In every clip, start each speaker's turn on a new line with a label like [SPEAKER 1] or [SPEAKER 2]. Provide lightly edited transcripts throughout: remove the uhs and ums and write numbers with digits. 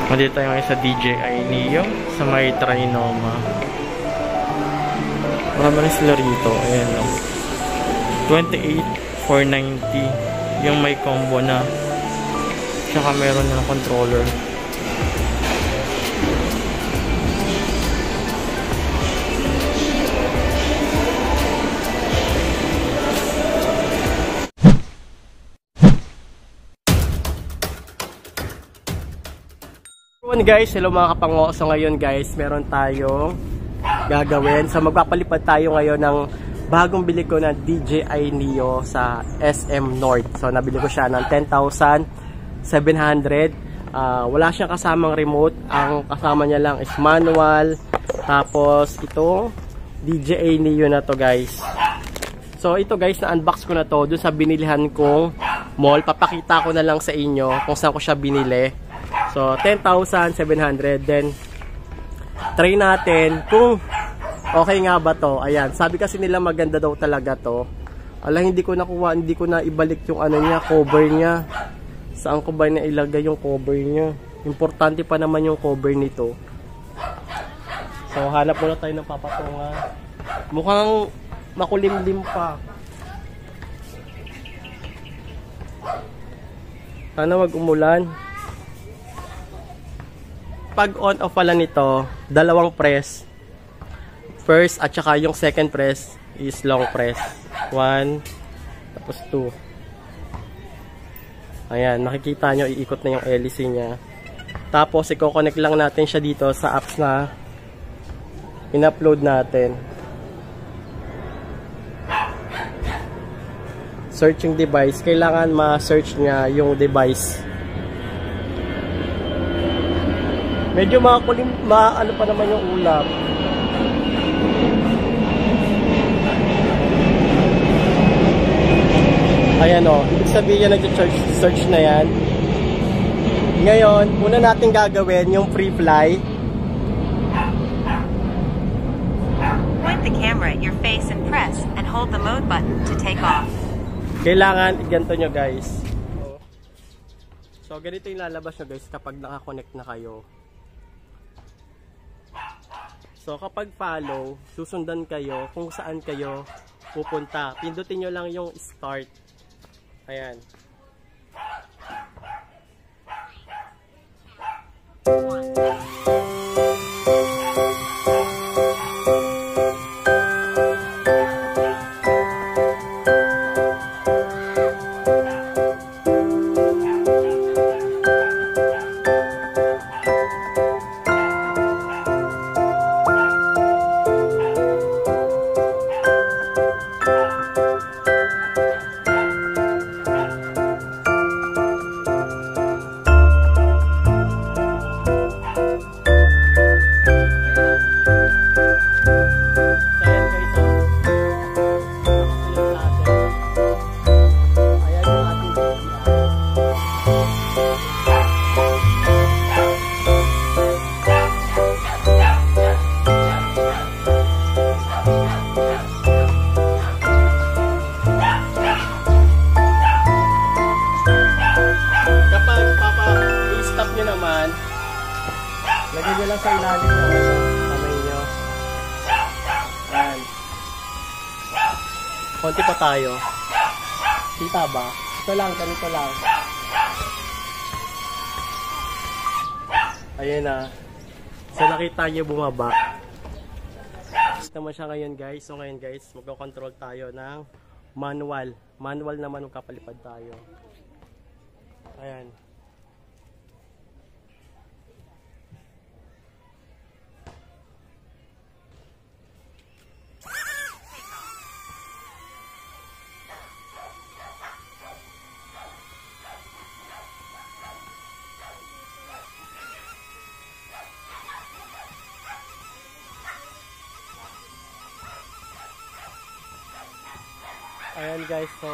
[SPEAKER 1] Nandito tayo ngayon sa DJI Neo sa may Trinoma. Marami rin sila rito. Ayan o. 28,490 yung may combo na. Tsaka meron na controller. Guys, hello mga kapango. So ngayon guys, meron tayong gagawin. So magpapalipad tayo ngayon ng bagong bili ko na DJI Neo sa SM North. So nabili ko siya ng 10,700. Wala siyang kasamang remote. Ang kasama niya lang is manual. Tapos itong DJI Neo na to guys. So ito guys, na-unbox ko na to doon sa binilihan kong mall. Papakita ko na lang sa inyo kung saan ko siya binili. So, 10,700. Then, try natin kung okay nga ba to. Ayan. Sabi kasi nila maganda daw talaga to. Ala, hindi ko nakuha. Hindi ko na ibalik yung ano niya, cover niya. Saan ko ba na ilagay yung cover niya? Importante pa naman yung cover nito. So, hanap muna tayo ng papatungan. Mukhang makulimlim pa. Sana wag umulan. Pag on off pala nito, dalawang press. First at saka yung second press is long press. 1, tapos 2. Ayan, makikita nyo, iikot na yung LEC niya. Tapos, i-connect lang natin siya dito sa apps na in-upload natin. Searching device. Kailangan ma-search niya yung device. Medyo makakulim, ano pa naman yung ulap. Ayan o, ibig sabihin nag-search na yan. Ngayon, una natin gagawin yung free fly.
[SPEAKER 2] Point the camera at your face and press and hold the mode button to take off.
[SPEAKER 1] Kailangan ganito nyo guys. So ganito yung lalabas nyo guys kapag nakakonect na kayo. So kapag follow, susundan kayo kung saan kayo pupunta. Pindutin nyo lang yung start. Ayan. Lagay nyo lang sa ilalim ng kamay nyo. Ayan. Konti pa tayo. Kita ba? Ito lang, ganito lang. Ayan na. So nakita nyo bumaba. Gusto mo siya ngayon guys. So ngayon guys, magko-control tayo ng manual. Manual naman magkapalipad tayo. Ayan. Ayan guys, so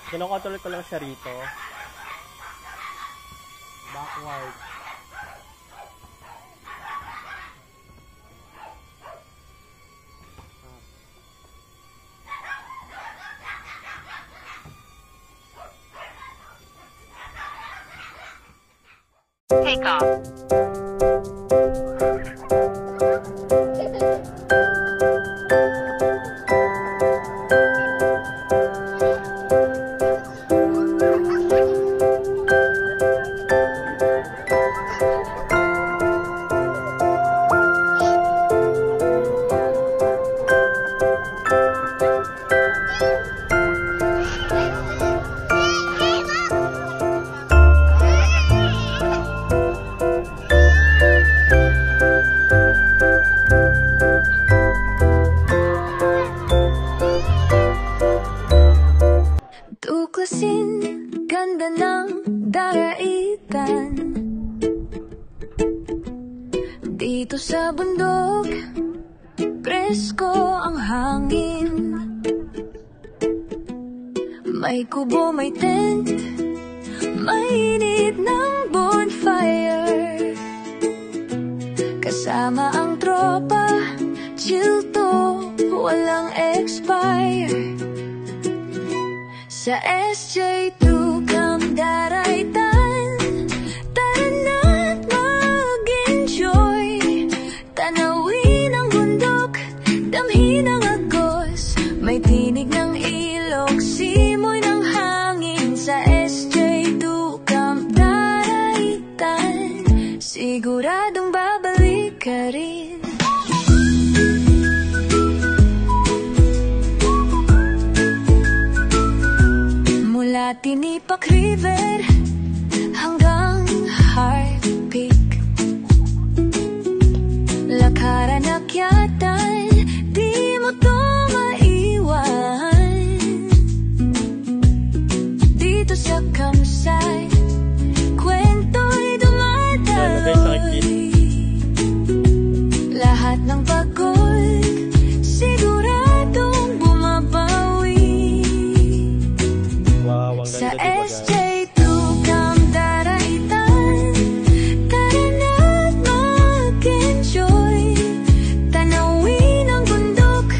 [SPEAKER 1] kinokontrol ko lang siya rito. Backward.
[SPEAKER 2] Take off.
[SPEAKER 3] Tuklasin, ganda ng daraitan dito sa bundok, presko ang hangin. May kubo, may tent, mainit ng bonfire. Kasama ang tropa, chill to, walang expire. Sa SJ2 Camp Daraitan, tara na't mag-enjoy. Tanawin ang bundok, damhin ang agos. May tinig ng ilog, simoy ng hangin. Sa SJ2 Camp Daraitan, siguradong babalik ka rin. Mula Tinipak River hanggang Heart Peak, lakaran akyatan, di mo to maiwan. Dito sa campsite, kwento'y dumadaloy. Lahat ng pagod, siguradong bumabawi.
[SPEAKER 1] Wow, ang
[SPEAKER 3] Sa
[SPEAKER 1] ganda, diba, guys?
[SPEAKER 3] SJ2 Camp Daraitan, tara na't mag-enjoy. Tanawin ang bundok,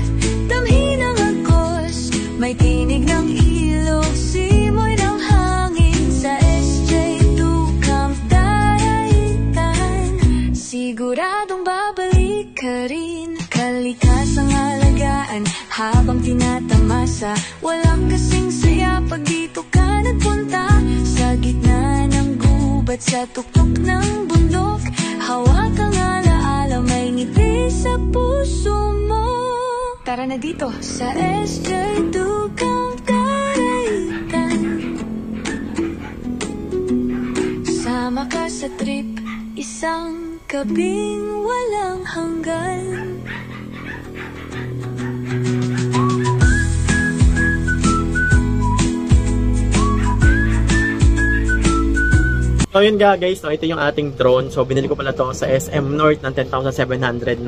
[SPEAKER 3] damhin ang agos. May tinig ng ilog, simoy ng hangin. Sa SJ2 Camp Daraitan, siguradong babalik ka rin. Kalikasang alagaan habang tinatamasa, walang kasing saya pag dito ka nagpunta. Sa gitna ng gubat, sa tuktok ng bundok, hawak ang alaala, may ngiti sa puso mo. Tara na dito sa SJ2 Camp Daraitan. Sama ka sa trip, isang gabing walang hanggan.
[SPEAKER 1] So yun nga guys, so ito yung ating drone. So binili ko pala to sa SM North ng 10,799.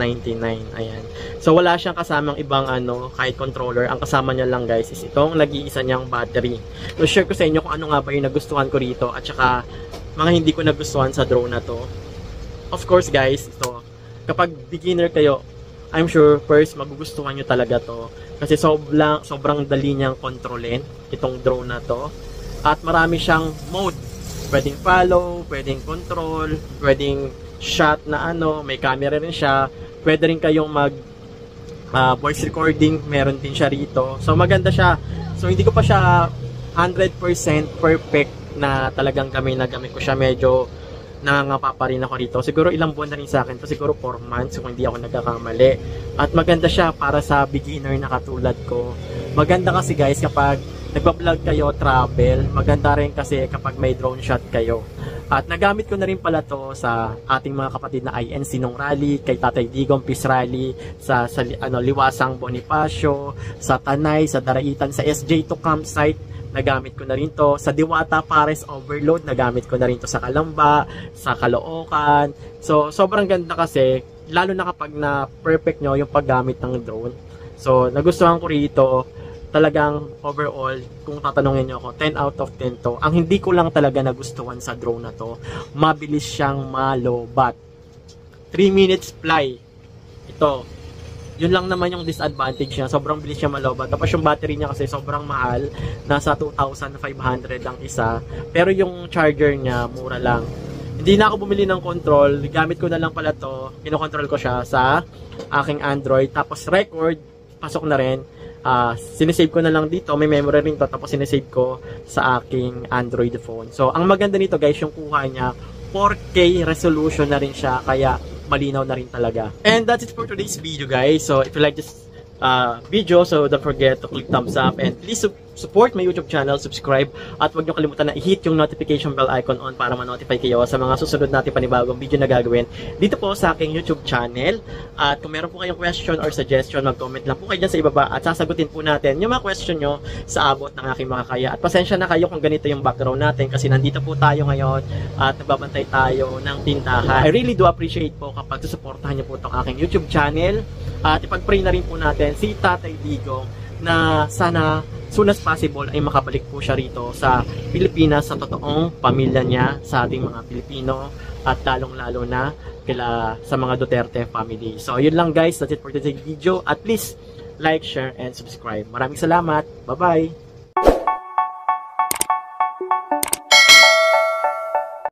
[SPEAKER 1] Ayan. So wala siyang kasamang ibang kahit controller. Ang kasama niya lang guys is itong nag-iisa niyang battery. So share ko sa inyo kung ano nga ba yung nagustuhan ko rito at saka mga hindi ko nagustuhan sa drone na to. Of course guys, so kapag beginner kayo, I'm sure first magugustuhan nyo talaga to. Kasi sobrang dali niyang kontrolin itong drone na to. At marami siyang mode. Pwedeng follow, pwedeng control, pwedeng shot na may camera rin siya. Pwede rin kayong mag voice recording, meron din siya rito. So maganda siya. So hindi ko pa siya 100% perfect na talagang gamit ko siya. Medyo nangangapa rin ako rito. Siguro ilang buwan na rin sa akin to, siguro 4 months kung hindi ako nagkakamali. At maganda siya para sa beginner na katulad ko. Maganda kasi guys kapag nagpa-vlog kayo, travel, maganda rin kasi kapag may drone shot kayo. At nagamit ko na rin pala to sa ating mga kapatid na INC nung rally, kay Tatay Digong Peace Rally, sa Liwasang Bonifacio, sa Tanay, sa Daraitan, sa SJ2 Campsite, nagamit ko na rin to. Sa Diwata Pares Overload, nagamit ko na rin to sa Calamba, sa Caloocan. So, sobrang ganda kasi, lalo na kapag na-perfect nyo yung paggamit ng drone. So, nagustuhan ko rito. Talagang overall, kung tatanungin nyo ako, 10 out of 10 to. Ang hindi ko lang talaga nagustuhan sa drone na to, mabilis siyang malobat. 3 minutes fly. Ito. Yun lang naman yung disadvantage niya. Sobrang bilis siya malobat. Tapos yung battery niya kasi sobrang mahal. Nasa 2,500 ang isa. Pero yung charger niya, mura lang. hindi na ako bumili ng control. Gamit ko na lang pala to. Kinokontrol ko siya sa aking Android. Tapos record, pasok na rin. Sinesave ko na lang dito. May memory rin to. Tapos sinesave ko sa aking Android phone. So, ang maganda nito guys, yung kuha niya, 4K resolution na rin siya. Kaya malinaw na rin talaga. And that's it for today's video guys. So, if you like this video, so don't forget to click thumbs up and please support my YouTube channel, subscribe, at huwag nyo kalimutan na i-hit yung notification bell icon on para ma-notify kayo sa mga susunod natin panibagong video na gagawin dito po sa aking YouTube channel. At kung meron po kayong question or suggestion, mag-comment lang po kayo dyan sa ibaba at sasagutin po natin yung mga question nyo sa abot ng aking makakaya. At pasensya na kayo kung ganito yung background natin kasi nandito po tayo ngayon at nagbabantay tayo ng tindahan. I really do appreciate po kapag susuportahan nyo po itong aking YouTube channel at ipag-pray na rin po natin si Tatay Digong na sana soon as possible ay makabalik po siya rito sa Pilipinas sa totoong pamilya niya, sa ating mga Pilipino at lalong-lalo na sa mga Duterte family. So yun lang guys, that's it for today's video at please like, share, and subscribe. Maraming salamat. Bye-bye!